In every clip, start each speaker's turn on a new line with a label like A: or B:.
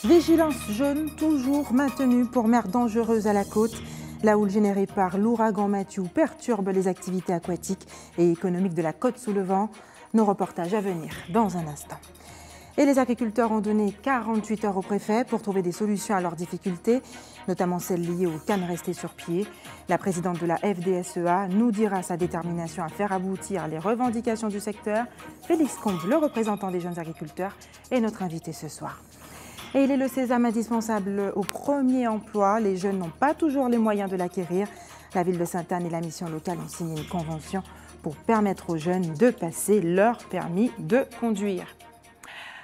A: Vigilance jaune toujours maintenue pour mer dangereuse à la côte. La houle générée par l'ouragan Matthew perturbe les activités aquatiques et économiques de la côte sous le vent. Nos reportages à venir dans un instant. Et les agriculteurs ont donné 48 heures au préfet pour trouver des solutions à leurs difficultés, notamment celles liées aux cannes restées sur pied. La présidente de la FDSEA nous dira sa détermination à faire aboutir les revendications du secteur. Félix Combe, le représentant des jeunes agriculteurs, est notre invité ce soir. Et il est le sésame indispensable au premier emploi. Les jeunes n'ont pas toujours les moyens de l'acquérir. La ville de Sainte-Anne et la mission locale ont signé une convention pour permettre aux jeunes de passer leur permis de conduire.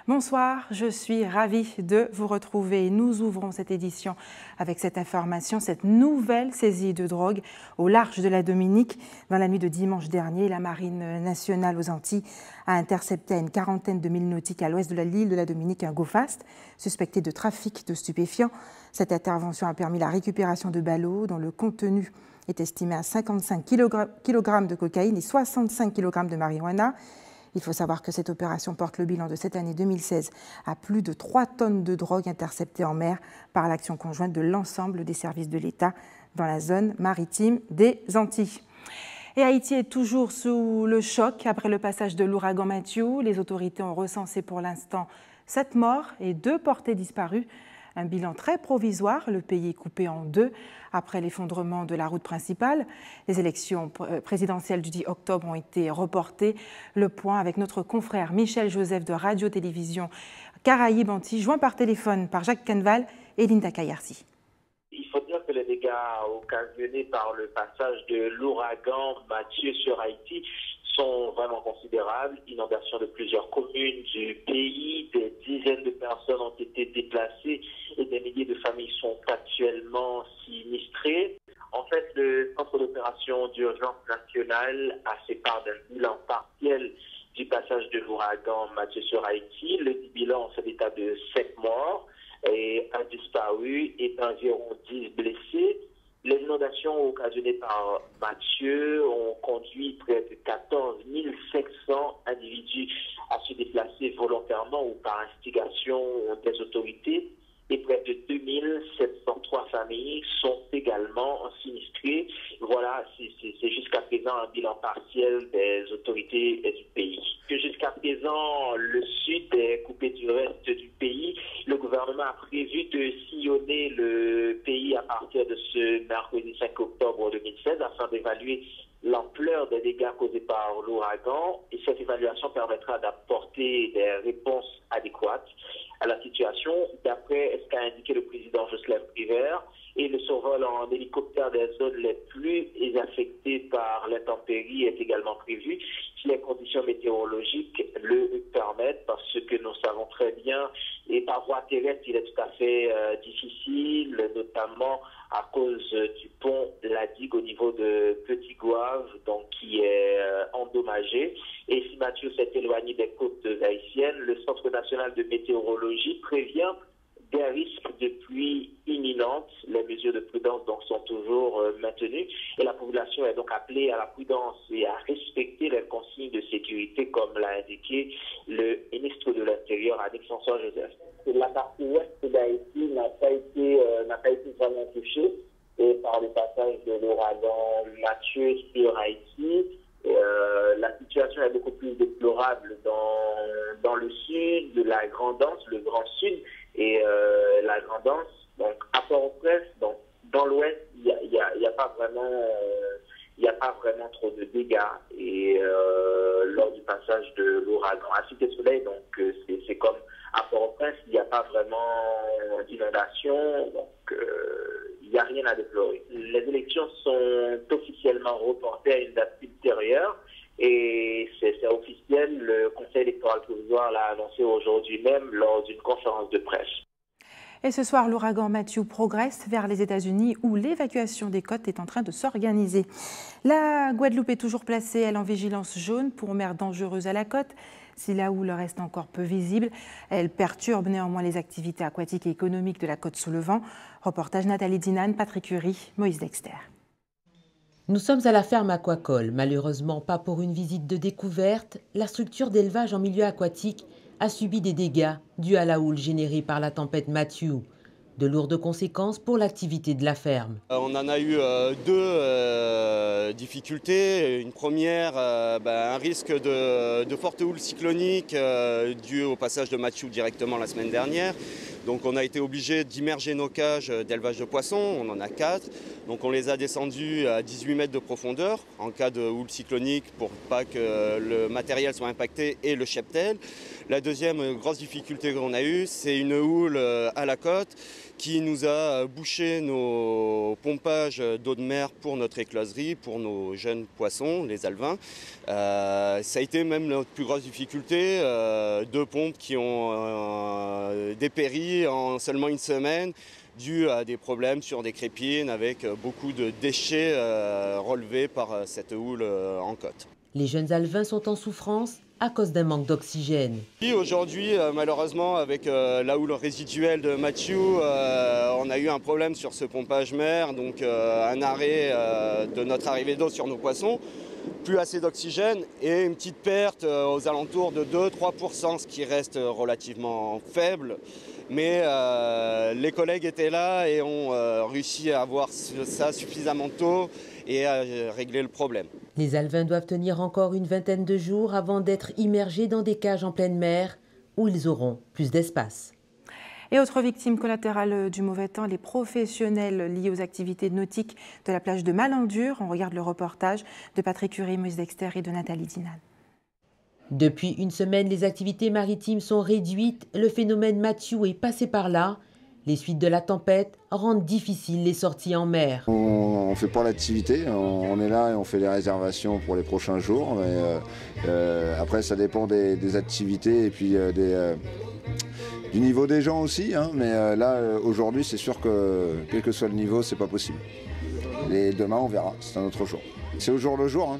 A: Bonsoir, je suis ravie de vous retrouver. Nous ouvrons cette édition avec cette information, cette nouvelle saisie de drogue au large de la Dominique. Dans la nuit de dimanche dernier, la Marine nationale aux Antilles a intercepté à une quarantaine de milles nautiques à l'ouest de l'île de la Dominique un go-fast suspecté de trafic de stupéfiants. Cette intervention a permis la récupération de ballots dont le contenu est estimé à 55 kg de cocaïne et 65 kg de marijuana. Il faut savoir que cette opération porte le bilan de cette année 2016 à plus de 3 tonnes de drogue interceptées en mer par l'action conjointe de l'ensemble des services de l'État dans la zone maritime des Antilles. Et Haïti est toujours sous le choc après le passage de l'ouragan Matthew. Les autorités ont recensé pour l'instant 7 morts et 2 portés disparus. Un bilan très provisoire, le pays est coupé en deux après l'effondrement de la route principale. Les élections présidentielles du 10 octobre ont été reportées. Le point avec notre confrère Michel Joseph de Radio-Télévision Caraïbes-Antilles, joint par téléphone par Jacques Canval et Linda Kayarsi.
B: Il faut dire que les dégâts occasionnés par le passage de l'ouragan Mathieu sur Haïti sont vraiment considérables. Inondation de plusieurs communes du pays, des dizaines de personnes ont été déplacées et des milliers de familles sont actuellement sinistrées. En fait, le Centre d'opération d'urgence nationale a fait part d'un bilan partiel du passage de l'ouragan Mathieu sur Haïti. Le bilan fait état de 7 morts et un disparu et environ 10 blessés. Les inondations occasionnées par Mathieu ont conduit près de 14 500 individus à se déplacer volontairement ou par instigation des autorités et près de 2703 familles sont également sinistrées. Voilà, c'est jusqu'à présent un bilan partiel des autorités du pays. Que jusqu'à présent, le sud est coupé du reste du pays. Le gouvernement a prévu de sillonner le pays à partir de ce mercredi 5 octobre 2016 afin d'évaluer l'ampleur des dégâts causés par l'ouragan et cette évaluation permettra d'apporter des réponses adéquates à la situation, d'après ce qu'a indiqué le président Jocelyn Privert, et le survol en hélicoptère des zones les plus affectées par l'intempérie est également prévu si les conditions météorologiques le permettent, parce que nous savons très bien, et par voie terrestre, il est tout à fait difficile, notamment à cause du pont, la digue au niveau de Petit Gouave, donc qui est endommagé. Et si Mathieu s'est éloigné des côtes haïtiennes, le Centre national de météorologie prévient des risques de pluie imminente. Les mesures de prudence donc sont toujours maintenues et la population est donc appelée à la prudence et à respecter les consignes de sécurité comme l'a indiqué le ministre de l'Intérieur, Annick-François Joseph. La partie ouest d'Haïti n'a pas été vraiment touchée et par le passage de l'ouragan Mathieu sur Haïti. La situation est beaucoup plus déplorable dans le sud, de la Grande-Anse, le Grand Sud et la Grande-Anse. Donc à Port-au-Prince, donc dans l'ouest, il y a pas vraiment trop de dégâts et lors du passage de l'ouragan. À Cité-Soleil, donc c'est comme à Port-au-Prince, il n'y a pas vraiment d'inondation, donc il n'y a rien à déplorer. Les élections sont officiellement reportées à une date ultérieure et c'est officiel. Le Conseil électoral provisoire l'a annoncé aujourd'hui même lors d'une conférence de presse.
A: Et ce soir, l'ouragan Matthew progresse vers les États-Unis où l'évacuation des côtes est en train de s'organiser. La Guadeloupe est toujours placée, elle, en vigilance jaune pour mer dangereuse à la côte. Si la houle reste encore peu visible, elle perturbe néanmoins les activités aquatiques et économiques de la côte sous le vent. Reportage Nathalie Dinan, Patrick Curie, Moïse Dexter.
C: Nous sommes à la ferme aquacole, malheureusement pas pour une visite de découverte. La structure d'élevage en milieu aquatique a subi des dégâts dus à la houle générée par la tempête Matthew. De lourdes conséquences pour l'activité de la ferme.
D: On en a eu deux difficultés. Une première, un risque de forte houle cyclonique due au passage de Matthew directement la semaine dernière. Donc on a été obligé d'immerger nos cages d'élevage de poissons, on en a 4. Donc on les a descendus à 18 mètres de profondeur en cas de houle cyclonique pour pas que le matériel soit impacté et le cheptel. La deuxième grosse difficulté qu'on a eue, c'est une houle à la côte qui nous a bouché nos pompages d'eau de mer pour notre écloserie, pour nos jeunes poissons, les alevins. Ça a été même notre plus grosse difficulté, 2 pompes qui ont dépéri en seulement une semaine, dû à des problèmes sur des crépines avec beaucoup de déchets relevés par cette houle en côte.
C: Les jeunes alevins sont en souffrance à cause d'un manque d'oxygène.
D: Aujourd'hui, malheureusement, avec la houle résiduelle de Matthew, on a eu un problème sur ce pompage mer, donc un arrêt de notre arrivée d'eau sur nos poissons, plus assez d'oxygène et une petite perte aux alentours de 2-3%, ce qui reste relativement faible. Mais les collègues étaient là et ont réussi à avoir ça suffisamment tôt et à régler le problème.
C: Les alevins doivent tenir encore une vingtaine de jours avant d'être immergés dans des cages en pleine mer où ils auront plus d'espace.
A: Et autre victime collatérale du mauvais temps, les professionnels liés aux activités nautiques de la plage de Malandure. On regarde le reportage de Patrick Curie, Moïse Dexter et de Nathalie Dinal.
C: Depuis une semaine, les activités maritimes sont réduites. Le phénomène Matthew est passé par là. Les suites de la tempête rendent difficiles les sorties en mer.
E: On ne fait pas l'activité, on est là et on fait les réservations pour les prochains jours. Mais, après, ça dépend des activités et puis du niveau des gens aussi. Hein. Mais là, aujourd'hui, c'est sûr que quel que soit le niveau, c'est pas possible. Et demain, on verra, c'est un autre jour. C'est au jour le jour. Hein.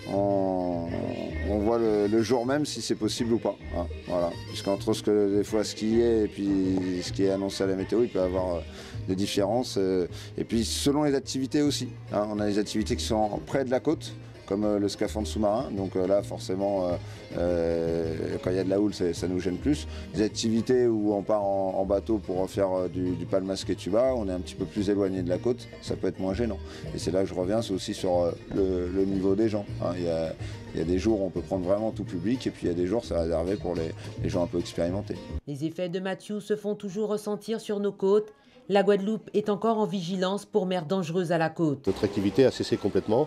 E: On voit le jour même si c'est possible ou pas. Hein, voilà. Puisqu'entre des fois ce qui est et puis ce qui est annoncé à la météo, il peut y avoir des différences. Et puis selon les activités aussi. Hein, on a des activités qui sont près de la côte, comme le scaphandre sous-marin. Donc là, forcément, quand il y a de la houle, ça nous gêne plus. Des activités où on part en bateau pour faire du palmasque et tuba, on est un petit peu plus éloigné de la côte, ça peut être moins gênant. Et c'est là que je reviens, c'est aussi sur le niveau des gens. Hein. Il y a des jours où on peut prendre vraiment tout public et puis il y a des jours c'est réservé pour les gens un peu expérimentés.
C: Les effets de Matthew se font toujours ressentir sur nos côtes. La Guadeloupe est encore en vigilance pour mer dangereuse à la côte.
F: Notre activité a cessé complètement.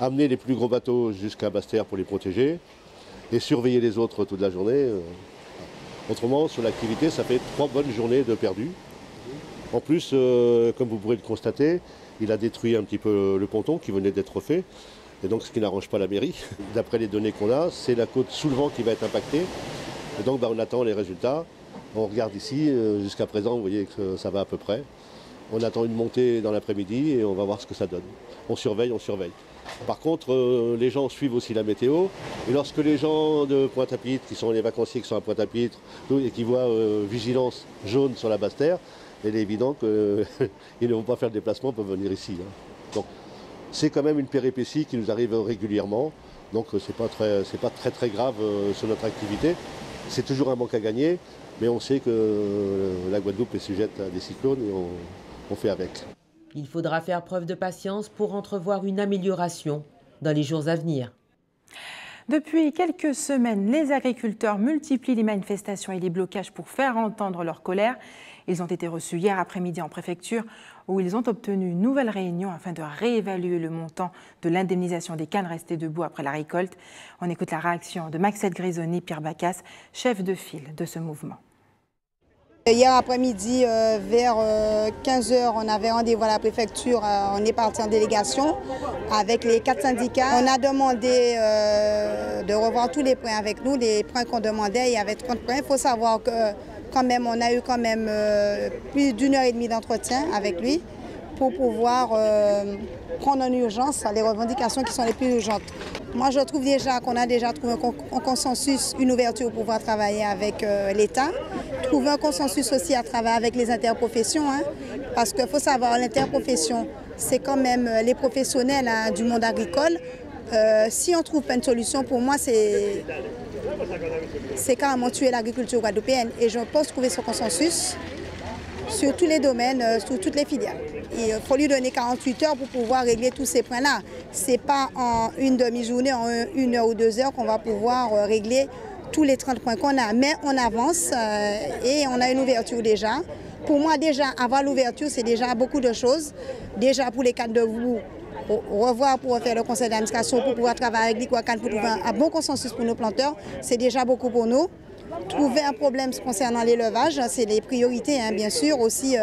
F: Amener les plus gros bateaux jusqu'à Basse-Terre pour les protéger et surveiller les autres toute la journée. Autrement, sur l'activité, ça fait 3 bonnes journées de perdu. En plus, comme vous pourrez le constater, il a détruit un petit peu le ponton qui venait d'être fait, et donc ce qui n'arrange pas la mairie. D'après les données qu'on a, c'est la côte sous le vent qui va être impactée, et donc on attend les résultats. On regarde ici, jusqu'à présent, vous voyez que ça va à peu près. On attend une montée dans l'après-midi et on va voir ce que ça donne. On surveille, on surveille. Par contre, les gens suivent aussi la météo. Et lorsque les gens de Pointe-à-Pitre, qui sont les vacanciers qui sont à Pointe-à-Pitre, et qui voient vigilance jaune sur la Basse-Terre, il est évident qu'ils ne vont pas faire le déplacement pour venir ici. Hein. Donc, c'est quand même une péripétie qui nous arrive régulièrement. Donc, c'est pas très grave sur notre activité. C'est toujours un manque à gagner, mais on sait que la Guadeloupe est sujette à des cyclones et on fait avec.
C: Il faudra faire preuve de patience pour entrevoir une amélioration dans les jours à venir.
A: Depuis quelques semaines, les agriculteurs multiplient les manifestations et les blocages pour faire entendre leur colère. Ils ont été reçus hier après-midi en préfecture où ils ont obtenu une nouvelle réunion afin de réévaluer le montant de l'indemnisation des cannes restées debout après la récolte. On écoute la réaction de Maxette Grisoni, Pierre Bacas, chef de file de ce mouvement.
G: Hier après-midi, vers 15h, on avait rendez-vous à la préfecture. On est parti en délégation avec les 4 syndicats. On a demandé de revoir tous les points avec nous, les points qu'on demandait. Il y avait 30 points. Il faut savoir que quand même, on a eu quand même plus d'1h30 d'entretien avec lui pour pouvoir prendre en urgence les revendications qui sont les plus urgentes. Moi, je trouve déjà qu'on a déjà trouvé un consensus, une ouverture pour pouvoir travailler avec l'État, trouver un consensus aussi à travailler avec les interprofessions, hein, parce qu'il faut savoir, l'interprofession, c'est quand même les professionnels hein, du monde agricole. Si on ne trouve pas une solution, pour moi, c'est carrément tuer l'agriculture guadeloupéenne. Et je pense trouver ce consensus sur tous les domaines, sur toutes les filières. Il faut lui donner 48 heures pour pouvoir régler tous ces points-là. Ce n'est pas en une demi-journée, en 1 heure ou 2 heures qu'on va pouvoir régler tous les 30 points qu'on a. Mais on avance et on a une ouverture déjà. Pour moi, déjà, avoir l'ouverture, c'est déjà beaucoup de choses. Déjà, pour les cadres de vous, revoir pour faire le conseil d'administration, pour pouvoir travailler avec l'ICOACAN, pour trouver un bon consensus pour nos planteurs, c'est déjà beaucoup pour nous. Trouver un problème concernant l'élevage, c'est les priorités, hein, bien sûr, aussi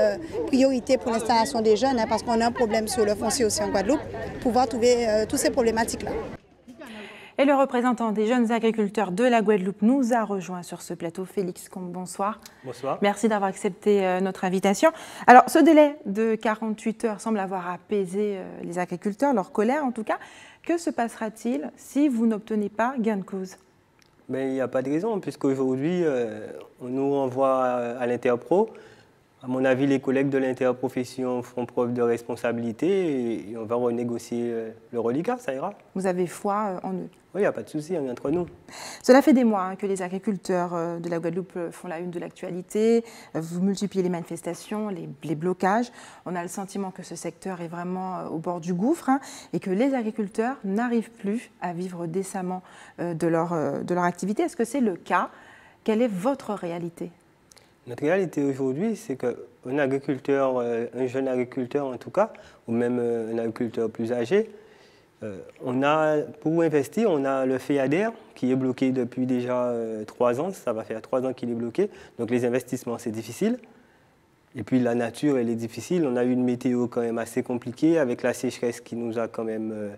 G: priorité pour l'installation des jeunes, hein, parce qu'on a un problème sur le foncier aussi en Guadeloupe, pouvoir trouver toutes ces problématiques-là.
A: Et le représentant des jeunes agriculteurs de la Guadeloupe nous a rejoint sur ce plateau. Félix Combe, bonsoir.
H: Bonsoir.
A: Merci d'avoir accepté notre invitation. Alors, ce délai de 48 heures semble avoir apaisé les agriculteurs, leur colère en tout cas. Que se passera-t-il si vous n'obtenez pas gain de cause?
H: Mais il n'y a pas de raison, puisqu'aujourd'hui, on nous renvoie à l'Interpro. À mon avis, les collègues de l'interprofession feront preuve de responsabilité et on va renégocier le reliquat, ça ira.
A: Vous avez foi en eux?
H: Oui, il n'y a pas de souci, on est entre nous.
A: Cela fait des mois que les agriculteurs de la Guadeloupe font la une de l'actualité. Vous multipliez les manifestations, les blocages. On a le sentiment que ce secteur est vraiment au bord du gouffre et que les agriculteurs n'arrivent plus à vivre décemment de leur activité. Est-ce que c'est le cas? Quelle est votre réalité?
H: Notre réalité aujourd'hui, c'est qu'un agriculteur, un jeune agriculteur en tout cas, ou même un agriculteur plus âgé, pour investir, on a le FEADER qui est bloqué depuis déjà 3 ans. Ça va faire 3 ans qu'il est bloqué. Donc les investissements, c'est difficile. Et puis la nature, elle est difficile. On a eu une météo quand même assez compliquée avec la sécheresse qui nous a quand même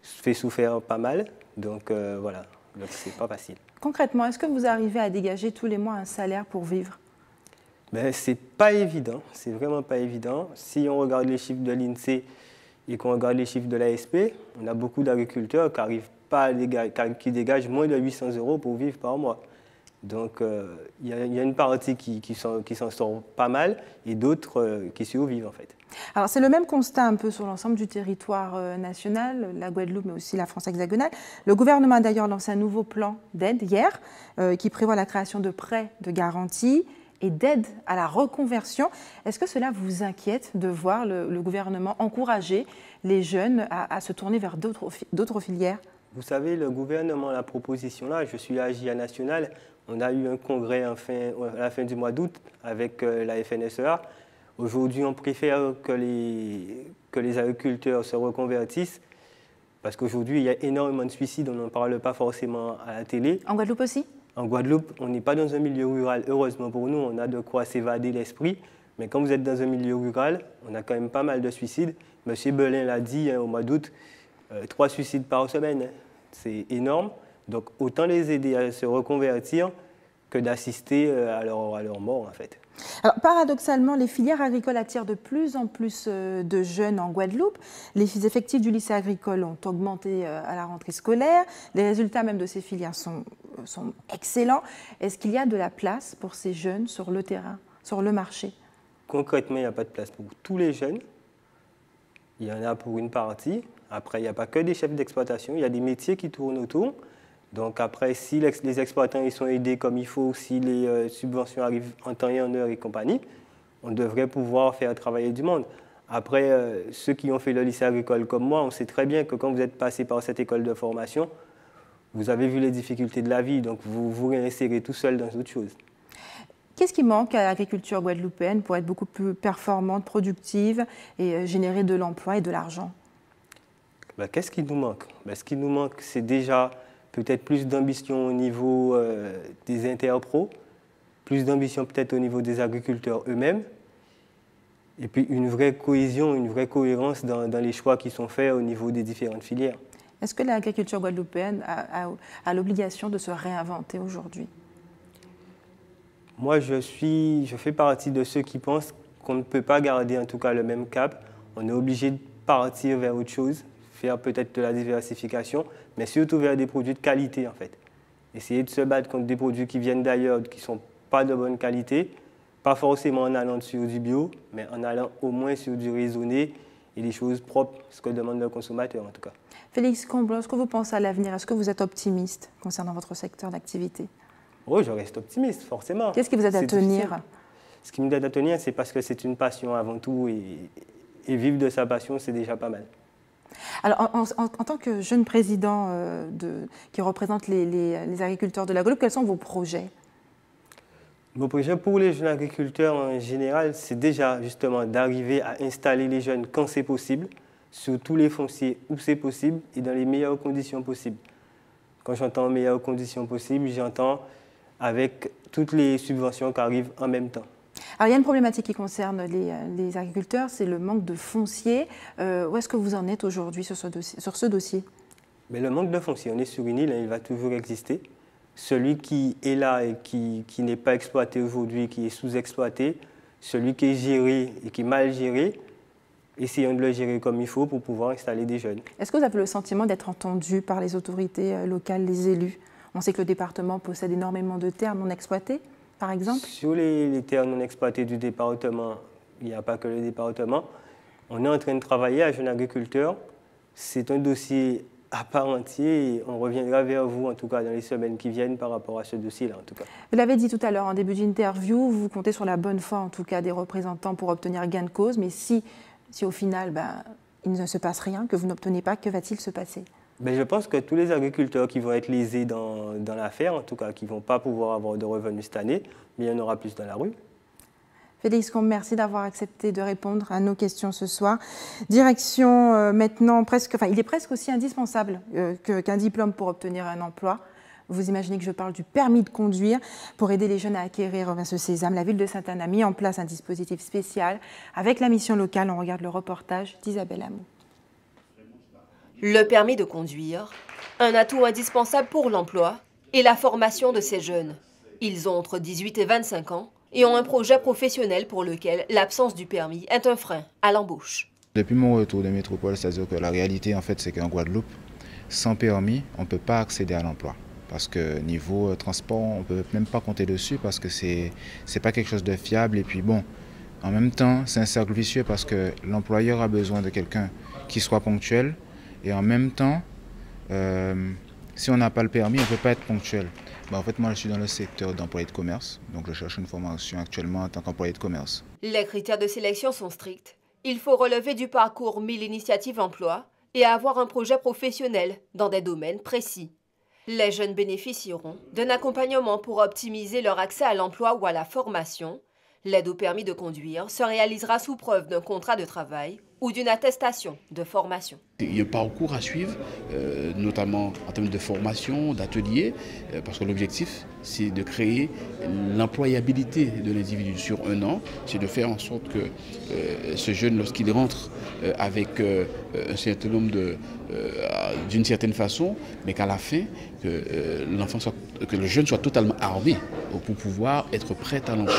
H: fait souffrir pas mal. Donc voilà, c'est pas facile.
A: Concrètement, est-ce que vous arrivez à dégager tous les mois un salaire pour vivre?
H: Ben, c'est pas évident, c'est vraiment pas évident. Si on regarde les chiffres de l'INSEE et qu'on regarde les chiffres de l'ASP, on a beaucoup d'agriculteurs qui dégagent moins de 800 € pour vivre par mois. Donc il y a une partie qui s'en sort pas mal et d'autres qui survivent en fait.
A: Alors c'est le même constat un peu sur l'ensemble du territoire national, la Guadeloupe mais aussi la France hexagonale. Le gouvernement a d'ailleurs lancé un nouveau plan d'aide hier qui prévoit la création de prêts de garantie et d'aide à la reconversion. Est-ce que cela vous inquiète de voir le gouvernement encourager les jeunes à se tourner vers d'autres filières?
H: Vous savez, le gouvernement a la proposition là, je suis à JA National, on a eu un congrès à la fin du mois d'août avec la FNSEA. Aujourd'hui, on préfère que les agriculteurs se reconvertissent parce qu'aujourd'hui, il y a énormément de suicides, on n'en parle pas forcément à la télé.
A: En Guadeloupe aussi?
H: En Guadeloupe, on n'est pas dans un milieu rural. Heureusement pour nous, on a de quoi s'évader l'esprit. Mais quand vous êtes dans un milieu rural, on a quand même pas mal de suicides. Monsieur Belin l'a dit au mois d'août, 3 suicides par semaine. C'est énorme. Donc autant les aider à se reconvertir que d'assister à leur mort en fait.
A: Alors, paradoxalement, les filières agricoles attirent de plus en plus de jeunes en Guadeloupe. Les effectifs du lycée agricole ont augmenté à la rentrée scolaire. Les résultats même de ces filières sont excellents. Est-ce qu'il y a de la place pour ces jeunes sur le terrain, sur le marché?
H: Concrètement, il n'y a pas de place pour tous les jeunes. Il y en a pour une partie. Après, il n'y a pas que des chefs d'exploitation. Il y a des métiers qui tournent autour. Donc après, si les exploitants ils sont aidés comme il faut, si les subventions arrivent en temps et en heure et compagnie, on devrait pouvoir faire travailler du monde. Après, ceux qui ont fait le lycée agricole comme moi, on sait très bien que quand vous êtes passé par cette école de formation, vous avez vu les difficultés de la vie, donc vous vous réinsérez tout seul dans autre chose.
A: Qu'est-ce qui manque à l'agriculture guadeloupéenne pour être beaucoup plus performante, productive et générer de l'emploi et de l'argent?
H: Ben, qu'est-ce qui nous manque? Ben, ce qui nous manque, c'est déjà peut-être plus d'ambition au niveau des interpros, plus d'ambition peut-être au niveau des agriculteurs eux-mêmes, et puis une vraie cohésion, une vraie cohérence dans les choix qui sont faits au niveau des différentes filières.
A: Est-ce que l'agriculture guadeloupéenne a l'obligation de se réinventer aujourd'hui?
H: Moi, je fais partie de ceux qui pensent qu'on ne peut pas garder en tout cas le même cap. On est obligé de partir vers autre chose, faire peut-être de la diversification, mais surtout vers des produits de qualité en fait. Essayer de se battre contre des produits qui viennent d'ailleurs, qui ne sont pas de bonne qualité, pas forcément en allant sur du bio, mais en allant au moins sur du raisonné et des choses propres, ce que demande le consommateur en tout cas.
A: Félix Comblois, est-ce que vous pensez à l'avenir? Est-ce que vous êtes optimiste concernant votre secteur d'activité?
H: Oui, je reste optimiste, forcément.
A: Qu'est-ce qui vous aide à tenir?
H: Ce qui m'aide à tenir, c'est parce que c'est une passion avant tout et vivre de sa passion, c'est déjà pas mal.
A: Alors, en tant que jeune président qui représente les agriculteurs de la Guadeloupe, quels sont vos projets?
H: Mon projet pour les jeunes agriculteurs en général, c'est déjà justement d'arriver à installer les jeunes quand c'est possible, sur tous les fonciers où c'est possible et dans les meilleures conditions possibles. Quand j'entends meilleures conditions possibles, j'entends avec toutes les subventions qui arrivent en même temps.
A: Alors, il y a une problématique qui concerne les agriculteurs, c'est le manque de foncier. Où est-ce que vous en êtes aujourd'hui sur ce dossier?
H: Mais le manque de foncier, on est sur une île, il va toujours exister. Celui qui est là et qui n'est pas exploité aujourd'hui, qui est sous-exploité, celui qui est géré et qui est mal géré, essayons de le gérer comme il faut pour pouvoir installer des jeunes.
A: Est-ce que vous avez le sentiment d'être entendu par les autorités locales, les élus? On sait que le département possède énormément de terres non exploitées, par exemple.
H: Sur les terres non exploitées du département, il n'y a pas que le département. On est en train de travailler à Jeunes Agriculteurs. C'est un dossier à part entier et on reviendra vers vous, en tout cas dans les semaines qui viennent, par rapport à ce dossier-là, en tout cas.
A: Vous l'avez dit tout à l'heure en début d'interview, vous comptez sur la bonne foi, en tout cas, des représentants pour obtenir gain de cause, mais si au final, il ne se passe rien, que vous n'obtenez pas, que va-t-il se passer?
H: Je pense que tous les agriculteurs qui vont être lésés dans l'affaire, en tout cas, qui ne vont pas pouvoir avoir de revenus cette année, mais il y en aura plus dans la rue.
A: Félix Combes, merci d'avoir accepté de répondre à nos questions ce soir. Direction maintenant, il est presque aussi indispensable qu'un diplôme pour obtenir un emploi. Vous imaginez que je parle du permis de conduire. Pour aider les jeunes à acquérir ce sésame, la ville de Sainte-Anne a mis en place un dispositif spécial. Avec la mission locale, on regarde le reportage d'Isabelle Hamou.
I: Le permis de conduire, un atout indispensable pour l'emploi et la formation de ces jeunes. Ils ont entre 18 et 25 ans et ont un projet professionnel pour lequel l'absence du permis est un frein à l'embauche.
J: Depuis mon retour de métropole, c'est-à-dire que la réalité, en fait, c'est qu'en Guadeloupe, sans permis, on ne peut pas accéder à l'emploi. Parce que niveau transport, on ne peut même pas compter dessus parce que c'est pas quelque chose de fiable. Et puis bon, en même temps, c'est un cercle vicieux parce que l'employeur a besoin de quelqu'un qui soit ponctuel. Et en même temps, si on n'a pas le permis, on ne peut pas être ponctuel. En fait, moi, je suis dans le secteur d'employé de commerce. Donc, je cherche une formation actuellement en tant qu'employé de commerce.
I: Les critères de sélection sont stricts. Il faut relever du parcours 1000 initiatives emploi et avoir un projet professionnel dans des domaines précis. Les jeunes bénéficieront d'un accompagnement pour optimiser leur accès à l'emploi ou à la formation. L'aide au permis de conduire se réalisera sous preuve d'un contrat de travail ou d'une attestation de formation.
K: Il y a un parcours à suivre, notamment en termes de formation, d'ateliers, parce que l'objectif, c'est de créer l'employabilité de l'individu sur un an, c'est de faire en sorte que ce jeune, lorsqu'il rentre avec un certain nombre d'une certaine façon, mais qu'à la fin, que le jeune soit totalement armé pour pouvoir être prêt à l'emploi.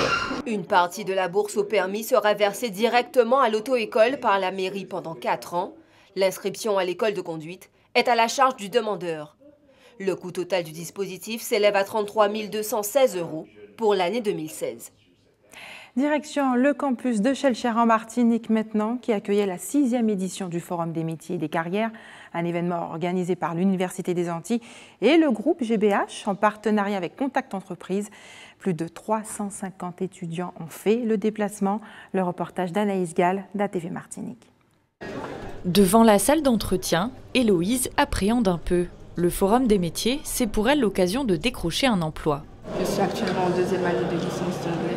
I: Une partie de la bourse au permis sera versée directement à l'auto-école par la mairie pendant 4 ans. L'inscription à l'école de conduite est à la charge du demandeur. Le coût total du dispositif s'élève à 33 216 € pour l'année 2016.
A: Direction le campus de Chelcher en Martinique maintenant, qui accueillait la 6e édition du Forum des métiers et des carrières, un événement organisé par l'Université des Antilles et le groupe GBH en partenariat avec Contact Entreprise. Plus de 350 étudiants ont fait le déplacement. Le reportage d'Anaïs Gall d'ATV Martinique.
L: Devant la salle d'entretien, Héloïse appréhende un peu. Le Forum des métiers, c'est pour elle l'occasion de décrocher un emploi.
M: Je suis actuellement en 2e année de licence d'anglais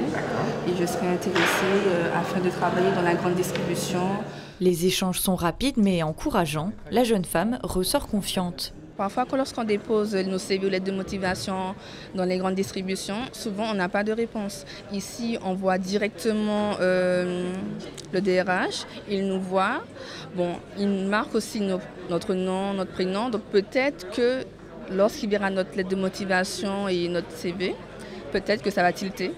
M: et je serai intéressée afin de travailler dans la grande distribution.
L: Les échanges sont rapides mais encourageants. La jeune femme ressort confiante.
M: Parfois, lorsqu'on dépose nos CV ou lettres de motivation dans les grandes distributions, souvent on n'a pas de réponse. Ici, on voit directement le DRH, il nous voit. Bon, il marque aussi notre nom, notre prénom. Donc peut-être que lorsqu'il verra notre lettre de motivation et notre CV, peut-être que ça va tilter.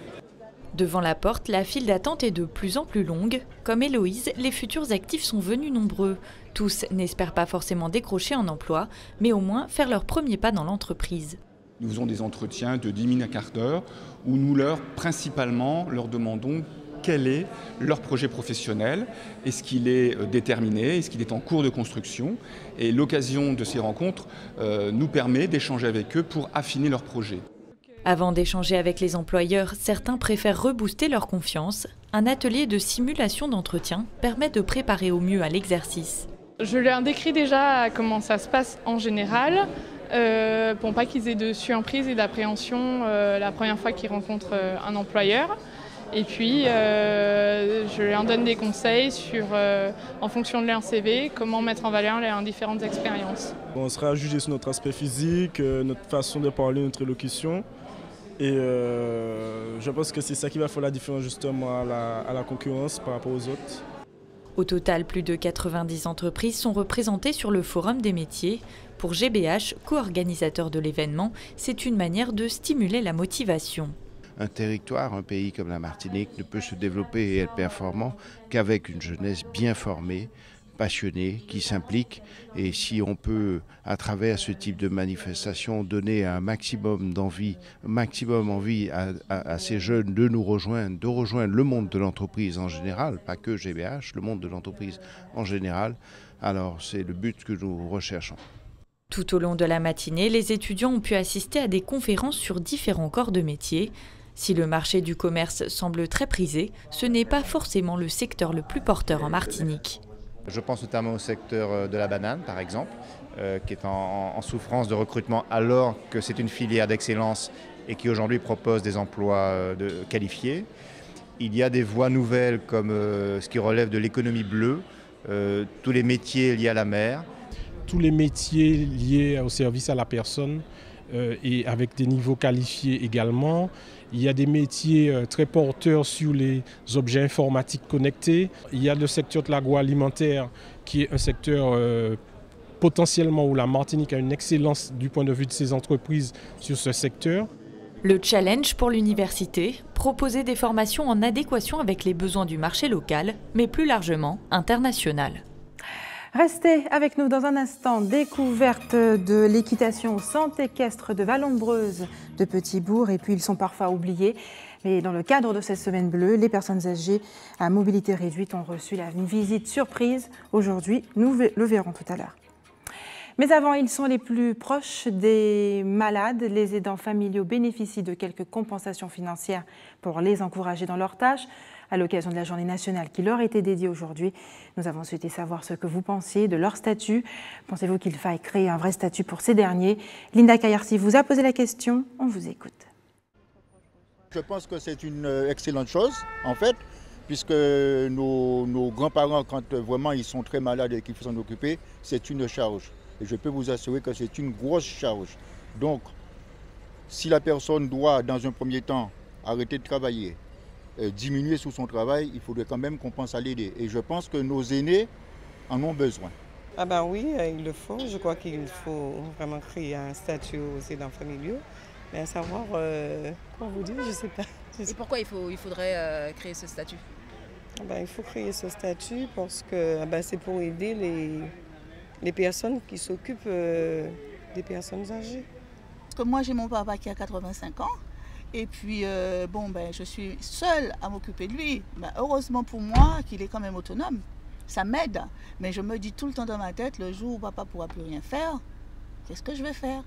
L: Devant la porte, la file d'attente est de plus en plus longue. Comme Héloïse, les futurs actifs sont venus nombreux. Tous n'espèrent pas forcément décrocher un emploi, mais au moins faire leur premier pas dans l'entreprise.
N: Nous faisons des entretiens de 10 minutes à quart d'heure où nous principalement leur demandons quel est leur projet professionnel, est-ce qu'il est déterminé, est-ce qu'il est en cours de construction. Et l'occasion de ces rencontres nous permet d'échanger avec eux pour affiner leur projet.
L: Avant d'échanger avec les employeurs, certains préfèrent rebooster leur confiance. Un atelier de simulation d'entretien permet de préparer au mieux à l'exercice.
O: Je leur décris déjà comment ça se passe en général, pour pas qu'ils aient de surprise et d'appréhension la première fois qu'ils rencontrent un employeur. Et puis, je leur donne des conseils sur, en fonction de leur CV, comment mettre en valeur leurs différentes expériences.
P: On sera jugé sur notre aspect physique, notre façon de parler, notre élocution. Et je pense que c'est ça qui va faire la différence justement à la concurrence par rapport aux autres.
L: Au total, plus de 90 entreprises sont représentées sur le Forum des métiers. Pour GBH, co-organisateur de l'événement, c'est une manière de stimuler la motivation.
Q: Un territoire, un pays comme la Martinique ne peut se développer et être performant qu'avec une jeunesse bien formée, passionnée, qui s'implique. Et si on peut, à travers ce type de manifestation, donner un maximum envie à ces jeunes de nous rejoindre, de rejoindre le monde de l'entreprise en général, pas que GBH, le monde de l'entreprise en général, alors c'est le but que nous recherchons.
L: Tout au long de la matinée, les étudiants ont pu assister à des conférences sur différents corps de métier. Si le marché du commerce semble très prisé, ce n'est pas forcément le secteur le plus porteur en Martinique.
R: Je pense notamment au secteur de la banane, par exemple, qui est en souffrance de recrutement alors que c'est une filière d'excellence et qui aujourd'hui propose des emplois qualifiés. Il y a des voies nouvelles comme ce qui relève de l'économie bleue, tous les métiers liés à la mer.
S: Tous les métiers liés au service à la personne et avec des niveaux qualifiés également. Il y a des métiers très porteurs sur les objets informatiques connectés. Il y a le secteur de l'agroalimentaire qui est un secteur potentiellement où la Martinique a une excellence du point de vue de ses entreprises sur ce secteur.
L: Le challenge pour l'université, proposer des formations en adéquation avec les besoins du marché local, mais plus largement international.
A: Restez avec nous dans un instant. Découverte de l'équitation au centre équestre de Vallombreuse de Petit-Bourg. Et puis ils sont parfois oubliés. Mais dans le cadre de cette semaine bleue, les personnes âgées à mobilité réduite ont reçu une visite surprise. Aujourd'hui, nous le verrons tout à l'heure. Mais avant, ils sont les plus proches des malades. Les aidants familiaux bénéficient de quelques compensations financières pour les encourager dans leurs tâches. À l'occasion de la journée nationale qui leur était dédiée aujourd'hui, nous avons souhaité savoir ce que vous pensiez de leur statut. Pensez-vous qu'il faille créer un vrai statut pour ces derniers? Linda Kayarsi vous a posé la question, on vous écoute.
T: Je pense que c'est une excellente chose, en fait, puisque nos grands-parents, quand vraiment ils sont très malades et qu'il faut s'en occuper, c'est une charge. Et je peux vous assurer que c'est une grosse charge. Donc, si la personne doit, dans un premier temps, arrêter de travailler, diminuer sous son travail, il faudrait quand même qu'on pense à l'aider. Et je pense que nos aînés en ont besoin.
U: Ah ben oui, il le faut. Je crois qu'il faut vraiment créer un statut aux aidants familiaux. Mais à savoir, quoi vous dire, je ne sais pas.
V: Et pourquoi il faudrait créer ce statut?
U: Ben, il faut créer ce statut parce que c'est pour aider les personnes qui s'occupent des personnes âgées.
W: Parce que moi j'ai mon papa qui a 85 ans. Et puis, je suis seule à m'occuper de lui. Heureusement pour moi qu'il est quand même autonome. Ça m'aide. Mais je me dis tout le temps dans ma tête, le jour où papa ne pourra plus rien faire, qu'est-ce que je vais faire?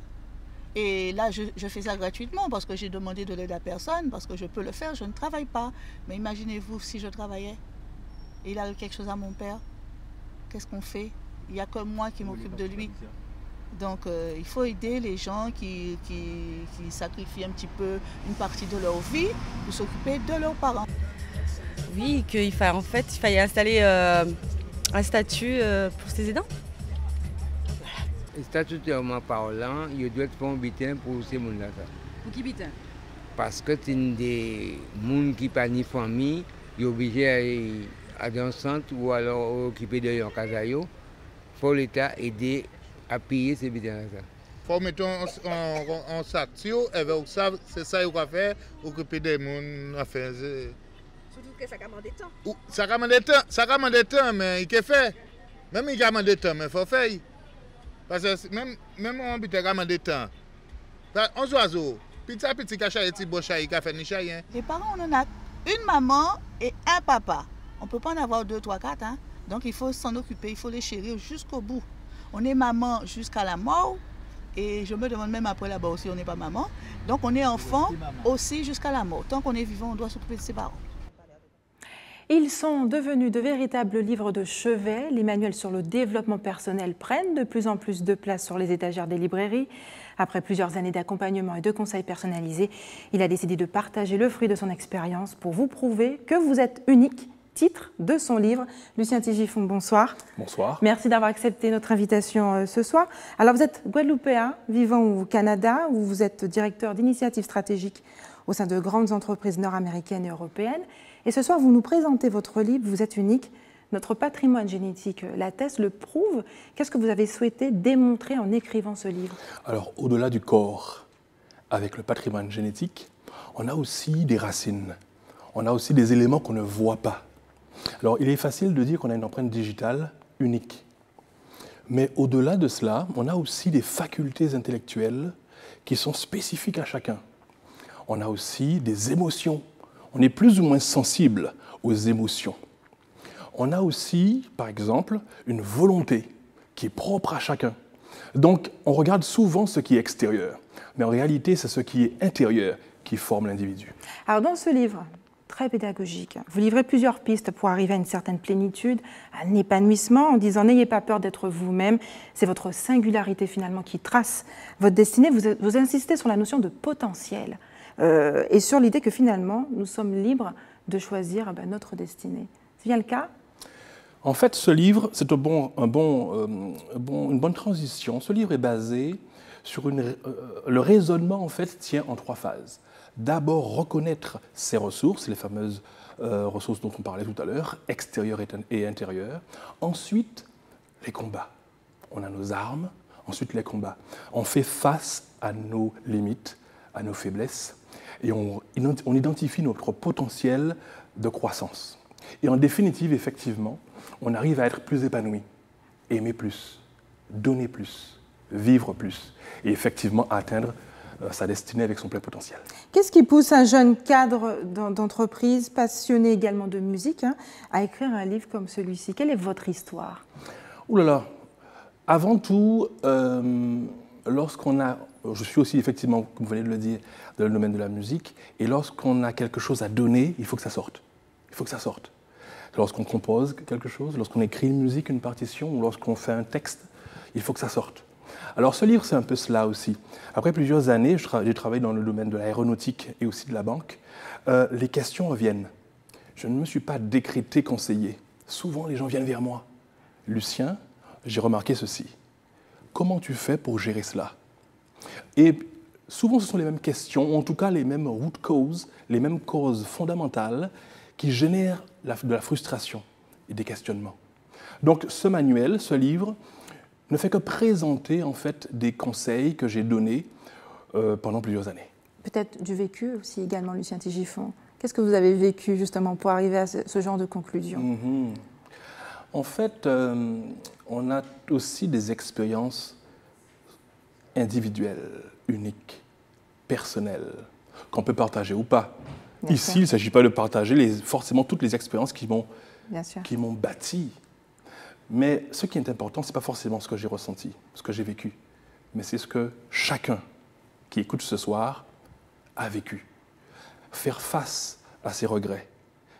W: Et là, je fais ça gratuitement parce que j'ai demandé de l'aide à personne, parce que je peux le faire, je ne travaille pas. Mais imaginez-vous si je travaillais et il arrive quelque chose à mon père, qu'est-ce qu'on fait? Il n'y a que moi qui m'occupe de lui. Donc il faut aider les gens qui sacrifient un petit peu une partie de leur vie pour s'occuper de leurs parents.
X: Oui, qu'il fallait installer un statut pour ces aidants.
Y: Statutairement parlant, il doit être un butin pour ces gens-là.
V: Pour qui butin?
Y: Parce que c'est des gens qui n'ont pas de famille, ils sont obligés à aller dans un centre ou alors occuper de leur casaillot. Il faut l'État aider à payer ces bidons-là.
Z: Il faut mettre en statut, c'est ça qu'il va faire, occuper des gens.
V: Surtout que ça demande des temps.
Z: Ça demande des temps, mais il faut faire. Même il demande des temps, mais il faut faire. Parce que même on peut demander des temps. On oiseau, petit cachet, petit beau chat, il a fait ni chat.
W: Les parents, on en a une maman et un papa. On ne peut pas en avoir 2, 3, 4. Hein? Donc il faut s'en occuper, il faut les chérir jusqu'au bout. On est maman jusqu'à la mort. Et je me demande même après là-bas aussi, on n'est pas maman. Donc on est enfant aussi jusqu'à la mort. Tant qu'on est vivant, on doit s'occuper de ses parents.
A: Ils sont devenus de véritables livres de chevet. Les manuels sur le développement personnel prennent de plus en plus de place sur les étagères des librairies. Après plusieurs années d'accompagnement et de conseils personnalisés, il a décidé de partager le fruit de son expérience pour vous prouver que vous êtes unique. Titre de son livre. Lucien Tigifon, bonsoir.
B: Bonsoir.
A: Merci d'avoir accepté notre invitation ce soir. Alors vous êtes guadeloupéen, vivant au Canada, où vous êtes directeur d'initiatives stratégiques au sein de grandes entreprises nord-américaines et européennes. Et ce soir, vous nous présentez votre livre, Vous êtes unique. Notre patrimoine génétique l'atteste, le prouve. Qu'est-ce que vous avez souhaité démontrer en écrivant ce livre?
B: Alors, au-delà du corps, avec le patrimoine génétique, on a aussi des racines. On a aussi des éléments qu'on ne voit pas. Alors, il est facile de dire qu'on a une empreinte digitale unique. Mais au-delà de cela, on a aussi des facultés intellectuelles qui sont spécifiques à chacun. On a aussi des émotions. On est plus ou moins sensible aux émotions. On a aussi, par exemple, une volonté qui est propre à chacun. Donc, on regarde souvent ce qui est extérieur. Mais en réalité, c'est ce qui est intérieur qui forme l'individu.
A: Alors, dans ce livre très pédagogique, vous livrez plusieurs pistes pour arriver à une certaine plénitude, à un épanouissement, en disant « N'ayez pas peur d'être vous-même ». C'est votre singularité, finalement, qui trace votre destinée. Vous insistez sur la notion de potentiel et sur l'idée que, finalement, nous sommes libres de choisir notre destinée. C'est bien le cas ?
B: En fait, ce livre, c'est une bonne transition. Ce livre est basé sur le raisonnement, en fait, tient en 3 phases. D'abord, reconnaître ses ressources, les fameuses ressources dont on parlait tout à l'heure, extérieures et intérieures. Ensuite, les combats. On a nos armes, ensuite les combats. On fait face à nos limites, à nos faiblesses, et on identifie notre potentiel de croissance. Et en définitive, effectivement, on arrive à être plus épanoui, aimer plus, donner plus, vivre plus, et effectivement atteindre sa destinée avec son plein potentiel.
A: Qu'est-ce qui pousse un jeune cadre d'entreprise, passionné également de musique, à écrire un livre comme celui-ci? Quelle est votre histoire?
B: Ouh là là. Avant tout, je suis aussi effectivement, comme vous venez de le dire, dans le domaine de la musique, et lorsqu'on a quelque chose à donner, il faut que ça sorte. Il faut que ça sorte. Lorsqu'on compose quelque chose, lorsqu'on écrit une musique, une partition, ou lorsqu'on fait un texte, il faut que ça sorte. Alors ce livre, c'est un peu cela aussi. Après plusieurs années, j'ai travaillé dans le domaine de l'aéronautique et aussi de la banque. Les questions reviennent. Je ne me suis pas décrété conseiller. Souvent, les gens viennent vers moi. Lucien, j'ai remarqué ceci. Comment tu fais pour gérer cela? Et souvent, ce sont les mêmes questions, ou en tout cas les mêmes root causes, les mêmes causes fondamentales qui génèrent de la frustration et des questionnements. Donc ce manuel, ce livre, ne fait que présenter en fait des conseils que j'ai donnés pendant plusieurs années.
A: Peut-être du vécu aussi également, Lucien Tigifon. Qu'est-ce que vous avez vécu justement pour arriver à ce genre de conclusion?
B: En fait, on a aussi des expériences individuelles, uniques, personnelles, qu'on peut partager ou pas. Ici, il ne s'agit pas de partager forcément toutes les expériences qui m'ont bâti. Mais ce qui est important, ce n'est pas forcément ce que j'ai ressenti, ce que j'ai vécu, mais c'est ce que chacun qui écoute ce soir a vécu. Faire face à ses regrets,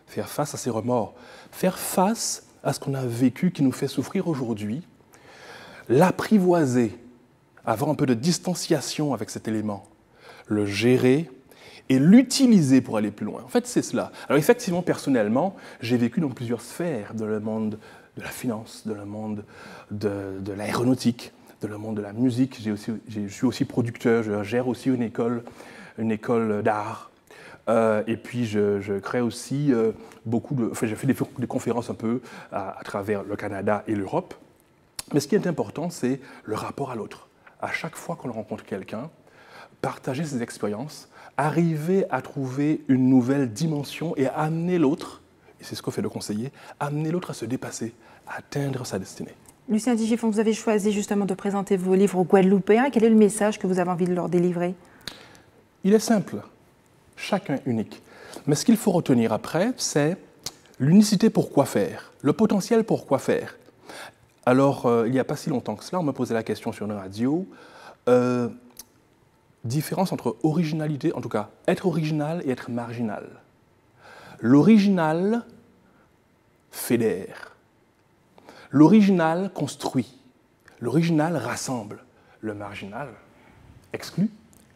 B: faire face à ses remords, faire face à ce qu'on a vécu qui nous fait souffrir aujourd'hui, l'apprivoiser, avoir un peu de distanciation avec cet élément, le gérer et l'utiliser pour aller plus loin. En fait, c'est cela. Alors effectivement, personnellement, j'ai vécu dans plusieurs sphères dans le monde de la finance, dans le monde de l'aéronautique, dans le monde de la musique. Je suis aussi producteur, je gère aussi une école d'art. Et puis, je crée aussi je fais des conférences un peu à travers le Canada et l'Europe. Mais ce qui est important, c'est le rapport à l'autre. À chaque fois qu'on rencontre quelqu'un, partager ses expériences, arriver à trouver une nouvelle dimension et à amener l'autre, et c'est ce qu'on fait le conseiller, amener l'autre à se dépasser, à atteindre sa destinée.
A: Lucien Tigifon, vous avez choisi justement de présenter vos livres aux Guadeloupéens. Quel est le message que vous avez envie de leur délivrer?
B: Il est simple, chacun unique. Mais ce qu'il faut retenir après, c'est L'unicité pour quoi faire? Le potentiel pour quoi faire? Alors, il n'y a pas si longtemps que cela, on me posait la question sur une radio. Différence entre originalité, en tout cas, être original et être marginal. L'original fédère. L'original construit. L'original rassemble. Le marginal exclut,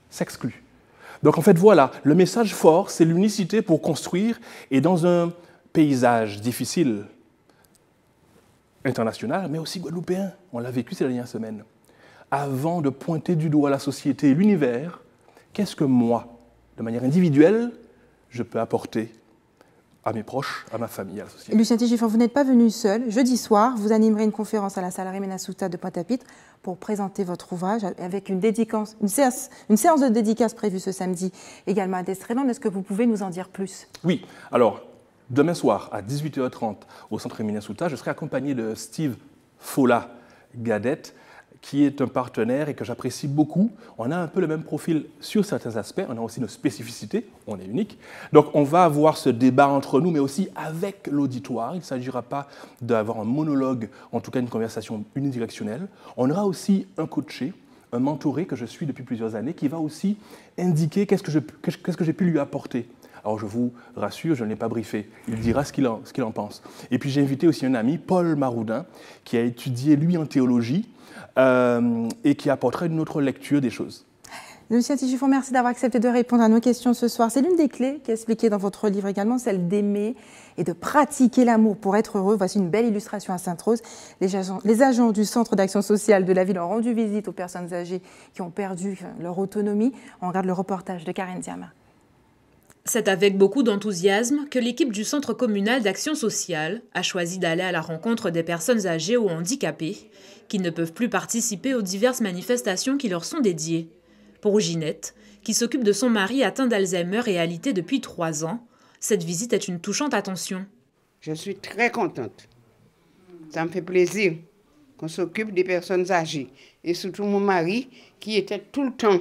B: s'exclut. Donc en fait, voilà, le message fort, c'est l'unicité pour construire, et dans un paysage difficile, international, mais aussi guadeloupéen. On l'a vécu ces dernières semaines. Avant de pointer du doigt la société et l'univers, qu'est-ce que moi, de manière individuelle, je peux apporter à mes proches, à ma famille, à la société?
A: Lucien Tichiffon, vous n'êtes pas venu seul. Jeudi soir, vous animerez une conférence à la salle Réména Souta de Pointe-à-Pitre pour présenter votre ouvrage avec une séance de dédicace prévue ce samedi également à Destréland. Est-ce que vous pouvez nous en dire plus?
B: Oui, alors, demain soir à 18h30 au centre Réména Souta, je serai accompagné de Steve Fola-Gadette, qui est un partenaire et que j'apprécie beaucoup. On a un peu le même profil sur certains aspects, on a aussi nos spécificités, on est unique. Donc on va avoir ce débat entre nous, mais aussi avec l'auditoire. Il ne s'agira pas d'avoir un monologue, en tout cas une conversation unidirectionnelle. On aura aussi un coaché, un mentoré que je suis depuis plusieurs années, qui va aussi indiquer qu'est-ce que j'ai pu lui apporter. Alors je vous rassure, je ne l'ai pas briefé, il dira ce qu'il en pense. Et puis j'ai invité aussi un ami, Paul Maroudin, qui a étudié lui en théologie, et qui apportera une autre lecture des choses.
A: Lucien Tichiffon, merci d'avoir accepté de répondre à nos questions ce soir. C'est l'une des clés qui est expliquée dans votre livre également, celle d'aimer et de pratiquer l'amour pour être heureux. Voici une belle illustration à Sainte-Rose. Les agents du Centre d'action sociale de la ville ont rendu visite aux personnes âgées qui ont perdu leur autonomie. On regarde le reportage de Karen Diama.
C: C'est avec beaucoup d'enthousiasme que l'équipe du Centre communal d'action sociale a choisi d'aller à la rencontre des personnes âgées ou handicapées qui ne peuvent plus participer aux diverses manifestations qui leur sont dédiées. Pour Ginette, qui s'occupe de son mari atteint d'Alzheimer et alité depuis 3 ans, cette visite est une touchante attention.
D: Je suis très contente. Ça me fait plaisir qu'on s'occupe des personnes âgées. Et surtout mon mari, qui était tout le temps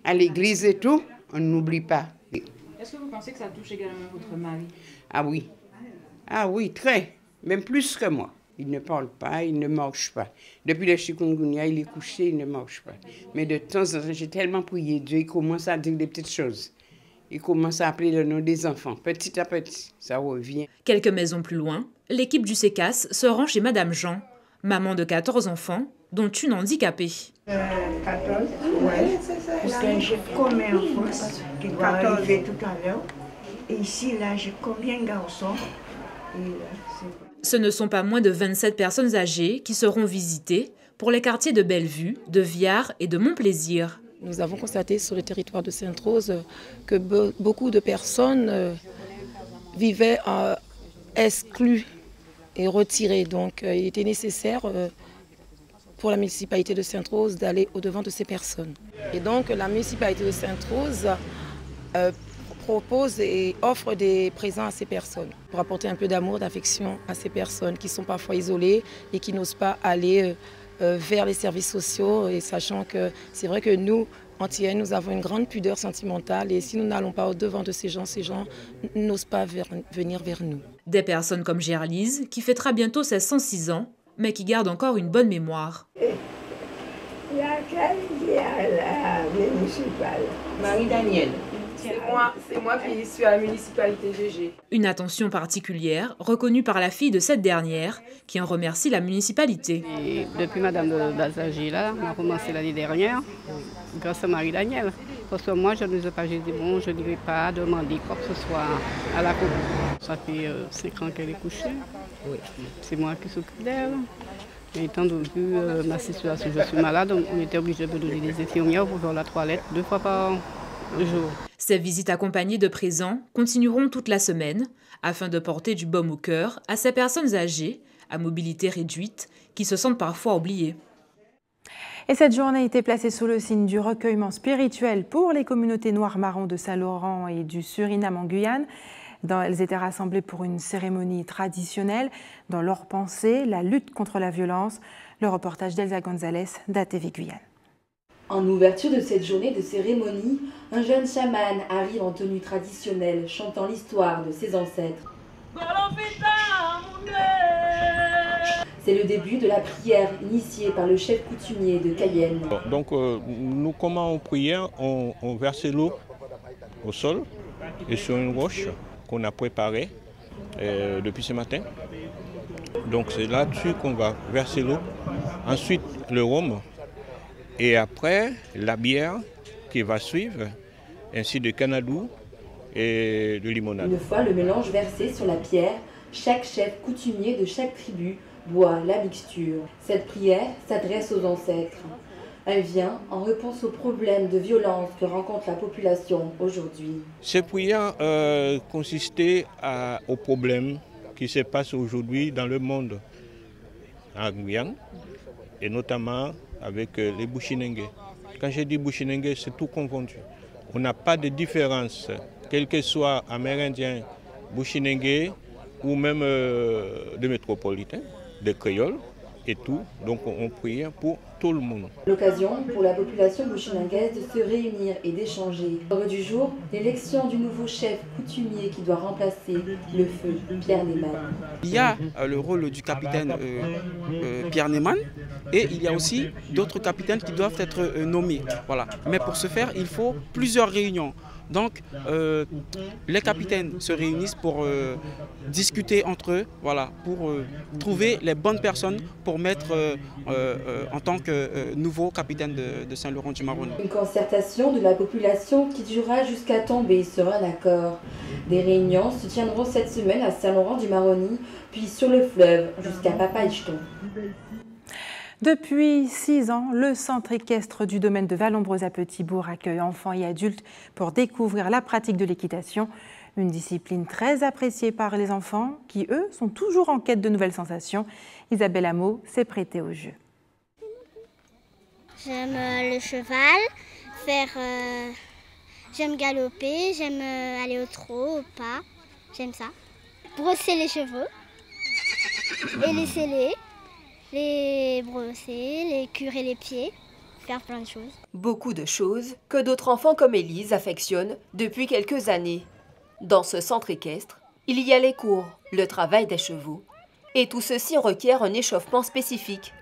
D: à l'église et tout, on n'oublie pas.
V: Est-ce que vous pensez que ça touche également votre mari?
D: Ah oui. Ah oui, très. Même plus que moi. Il ne parle pas, il ne marche pas. Depuis le chikungunya, il est couché, il ne marche pas. Mais de temps en temps, j'ai tellement prié Dieu, il commence à dire des petites choses. Il commence à appeler le nom des enfants. Petit à petit, ça revient.
C: Quelques maisons plus loin, l'équipe du CECAS se rend chez Madame Jean, maman de 14 enfants, dont une handicapée.
E: 14, oui. Parce que j'ai combien d'enfants qui vont arriver tout à l'heure. Et ici, là, j'ai combien de garçons. Et là,
C: ce ne sont pas moins de 27 personnes âgées qui seront visitées pour les quartiers de Bellevue, de Viard et de Montplaisir.
F: Nous avons constaté sur le territoire de Sainte-Rose que beaucoup de personnes vivaient exclues et retirées. Donc il était nécessaire pour la municipalité de Sainte-Rose d'aller au-devant de ces personnes. Et donc la municipalité de Sainte-Rose propose et offre des présents à ces personnes pour apporter un peu d'amour, d'affection à ces personnes qui sont parfois isolées et qui n'osent pas aller vers les services sociaux, et sachant que c'est vrai que nous, Antillais, nous avons une grande pudeur sentimentale, et si nous n'allons pas au-devant de ces gens n'osent pas venir vers nous.
C: Des personnes comme Gerlise, qui fêtera bientôt ses 106 ans, mais qui garde encore une bonne mémoire.
E: Il y a qui à la municipale?
G: Marie-Danielle. C'est moi qui suis à la municipalité GG.
C: Une attention particulière reconnue par la fille de cette dernière, qui en remercie la municipalité.
G: Et depuis Madame d'Alsager, là, on a commencé l'année dernière, grâce à Marie-Danielle. Parce que moi, je ne sais pas, j'ai dit bon, je ne vais pas demander quoi que ce soit à la commune. Ça fait 5 ans qu'elle est couchée. Oui. C'est moi qui s'occupe d'elle. Et étant donné ma situation, je suis malade, on était obligé de donner des infirmières pour faire la toilette 2 fois par jour.
C: Ces visites accompagnées de présents continueront toute la semaine afin de porter du baume au cœur à ces personnes âgées, à mobilité réduite, qui se sentent parfois oubliées.
A: Et cette journée a été placée sous le signe du recueillement spirituel pour les communautés noires-marrons de Saint-Laurent et du Suriname en Guyane. Elles étaient rassemblées pour une cérémonie traditionnelle. Dans leur pensée, la lutte contre la violence. Le reportage d'Elsa Gonzalez d'ATV Guyane.
H: En ouverture de cette journée de cérémonie, un jeune chaman arrive en tenue traditionnelle, chantant l'histoire de ses ancêtres. C'est le début de la prière initiée par le chef coutumier de Cayenne.
I: Donc nous, comment on priait, on versait l'eau au sol et sur une roche qu'on a préparée depuis ce matin. Donc c'est là-dessus qu'on va verser l'eau. Ensuite le rhum et après la bière qui va suivre, ainsi de canadou et de limonade.
H: Une fois le mélange versé sur la pierre, chaque chef coutumier de chaque tribu boit la mixture. Cette prière s'adresse aux ancêtres. Elle vient en réponse aux problèmes de violence que rencontre la population aujourd'hui.
I: Cette prière consistait aux problèmes qui se passent aujourd'hui dans le monde, en Guyane, et notamment avec les Bushinengue. Quand je dis Bushinengue, c'est tout confondu. On n'a pas de différence, quel que soit amérindien, Bushinengue ou même des métropolitains, des créoles et tout. Donc on prie pour tout le monde.
H: L'occasion pour la population bushinengaise de se réunir et d'échanger. L'ordre du jour, l'élection du nouveau chef coutumier qui doit remplacer le feu Pierre Neyman.
J: Il y a le rôle du capitaine Pierre Neyman et il y a aussi d'autres capitaines qui doivent être nommés. Voilà. Mais pour ce faire, il faut plusieurs réunions. Donc, les capitaines se réunissent pour discuter entre eux, voilà, pour trouver les bonnes personnes pour mettre en tant que nouveau capitaine de Saint-Laurent-du-Maroni.
H: Une concertation de la population qui durera jusqu'à tomber sur un accord. Des réunions se tiendront cette semaine à Saint-Laurent-du-Maroni, puis sur le fleuve jusqu'à Papa-Icheton.
A: Depuis 6 ans, le centre équestre du domaine de Vallombreuse-à-Petitbourg accueille enfants et adultes pour découvrir la pratique de l'équitation, une discipline très appréciée par les enfants qui, eux, sont toujours en quête de nouvelles sensations. Isabelle Hameau s'est prêtée au jeu.
K: J'aime le cheval, j'aime galoper, j'aime aller au trot, au pas, j'aime ça. Brosser les cheveux et les sceller. Les brosser, les curer les pieds, faire plein de choses.
M: Beaucoup de choses que d'autres enfants comme Élise affectionnent depuis quelques années. Dans ce centre équestre, il y a les cours, le travail des chevaux. Et tout ceci requiert un échauffement spécifique.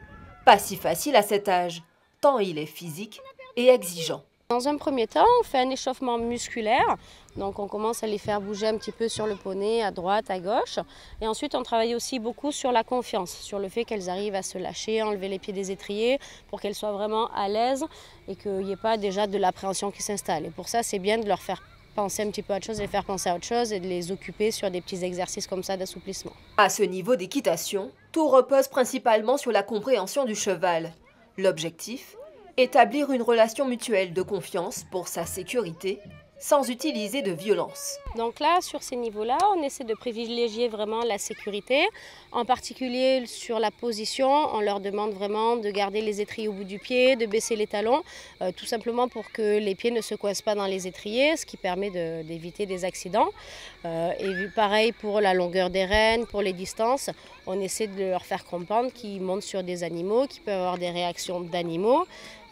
M: Pas si facile à cet âge, tant il est physique et exigeant.
N: Dans un premier temps, on fait un échauffement musculaire. Donc on commence à les faire bouger un petit peu sur le poney, à droite, à gauche. Et ensuite, on travaille aussi beaucoup sur la confiance, sur le fait qu'elles arrivent à se lâcher, enlever les pieds des étriers, pour qu'elles soient vraiment à l'aise et qu'il n'y ait pas déjà de l'appréhension qui s'installe. Et pour ça, c'est bien de leur faire penser un petit peu à autre chose, de les faire penser à autre chose et de les occuper sur des petits exercices comme ça d'assouplissement.
M: À ce niveau d'équitation, tout repose principalement sur la compréhension du cheval. L'objectif ? Établir une relation mutuelle de confiance pour sa sécurité, sans utiliser de violence.
N: Donc là, sur ces niveaux-là, on essaie de privilégier vraiment la sécurité, en particulier sur la position. On leur demande vraiment de garder les étriers au bout du pied, de baisser les talons, tout simplement pour que les pieds ne se coincent pas dans les étriers, ce qui permet d'éviter des accidents. Et pareil pour la longueur des rênes, pour les distances, on essaie de leur faire comprendre qu'ils montent sur des animaux, qu'ils peuvent avoir des réactions d'animaux,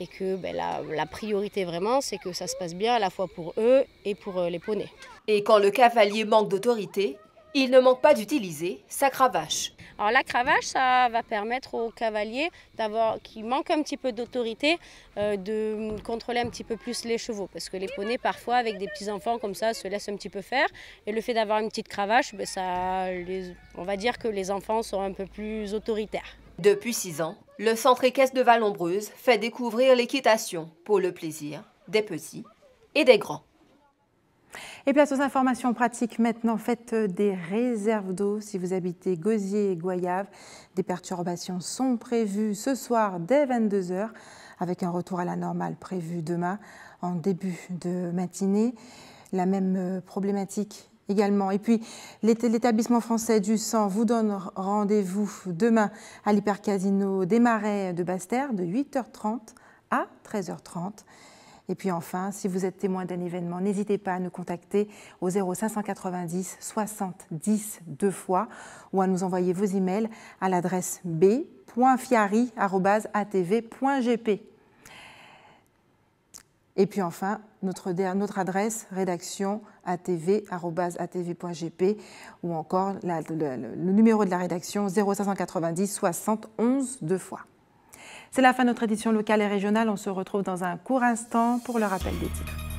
N: et que la priorité vraiment, c'est que ça se passe bien à la fois pour eux et pour les poneys.
M: Et quand le cavalier manque d'autorité, il ne manque pas d'utiliser sa cravache.
N: Alors la cravache, ça va permettre au cavalier qui manque un petit peu d'autorité de contrôler un petit peu plus les chevaux. Parce que les poneys, parfois, avec des petits-enfants comme ça, se laissent un petit peu faire. Et le fait d'avoir une petite cravache, on va dire que les enfants sont un peu plus autoritaires.
M: Depuis 6 ans, le centre équestre de Vallombreuse fait découvrir l'équitation pour le plaisir des petits et des grands.
A: Et place aux informations pratiques maintenant. Faites des réserves d'eau si vous habitez Gosier et Goyave. Des perturbations sont prévues ce soir dès 22 h avec un retour à la normale prévu demain en début de matinée. La même problématique également. Et puis, l'établissement français du sang vous donne rendez-vous demain à l'Hypercasino des Marais de Basse-Terre de 8h30 à 13h30. Et puis enfin, si vous êtes témoin d'un événement, n'hésitez pas à nous contacter au 0590 60 10 2 fois ou à nous envoyer vos emails à l'adresse b.fiari@atv.gp. Et puis enfin, notre adresse rédaction atv@atv.gp ou encore le numéro de la rédaction 0590 60 11 2 fois. C'est la fin de notre édition locale et régionale. On se retrouve dans un court instant pour le rappel des titres.